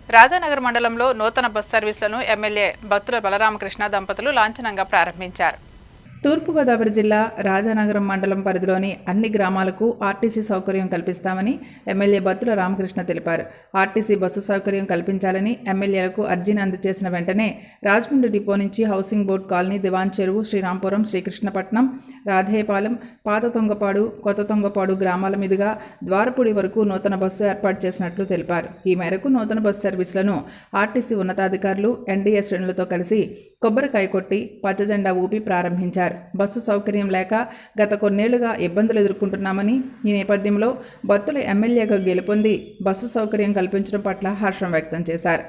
రాజానగర్ మండలంలో నూతన బస్ సర్వీసులను ఎమ్మెల్యే బత్తుల బలరామకృష్ణ దంపతులు లాంఛనంగా ప్రారంభించారు. తూర్పుగోదావరి జిల్లా రాజానగరం మండలం పరిధిలోని అన్ని గ్రామాలకు ఆర్టీసీ సౌకర్యం కల్పిస్తామని ఎమ్మెల్యే బత్తుల రామకృష్ణ తెలిపారు. ఆర్టీసీ బస్సు సౌకర్యం కల్పించాలని ఎమ్మెల్యేలకు అర్జీని అందజేసిన వెంటనే రాజమండ్రి డిపో నుంచి హౌసింగ్ బోర్డు కాలనీ, దివాన్ చెరువు, శ్రీరాంపురం, శ్రీకృష్ణపట్నం, రాధేయపాలెం, పాత తొంగపాడు, కొత్త తొంగపాడు గ్రామాల మీదుగా ద్వారపూడి వరకు నూతన బస్సు ఏర్పాటు చేసినట్లు తెలిపారు. ఈ మేరకు నూతన బస్సు సర్వీసులను ఆర్టీసీ ఉన్నతాధికారులు ఎన్డీఏ శ్రేణులతో కలిసి కొబ్బరికాయ కొట్టి పచ్చజెండా ఊపి ప్రారంభించారు. బస్సు సౌకర్యం లేక గత కొన్నేళ్లుగా ఇబ్బందులు ఎదుర్కొంటున్నామని, ఈ నేపథ్యంలో బత్తుల ఎమ్మెల్యేగా గెలుపొంది బస్సు సౌకర్యం కల్పించడం పట్ల హర్షం వ్యక్తం చేశారు.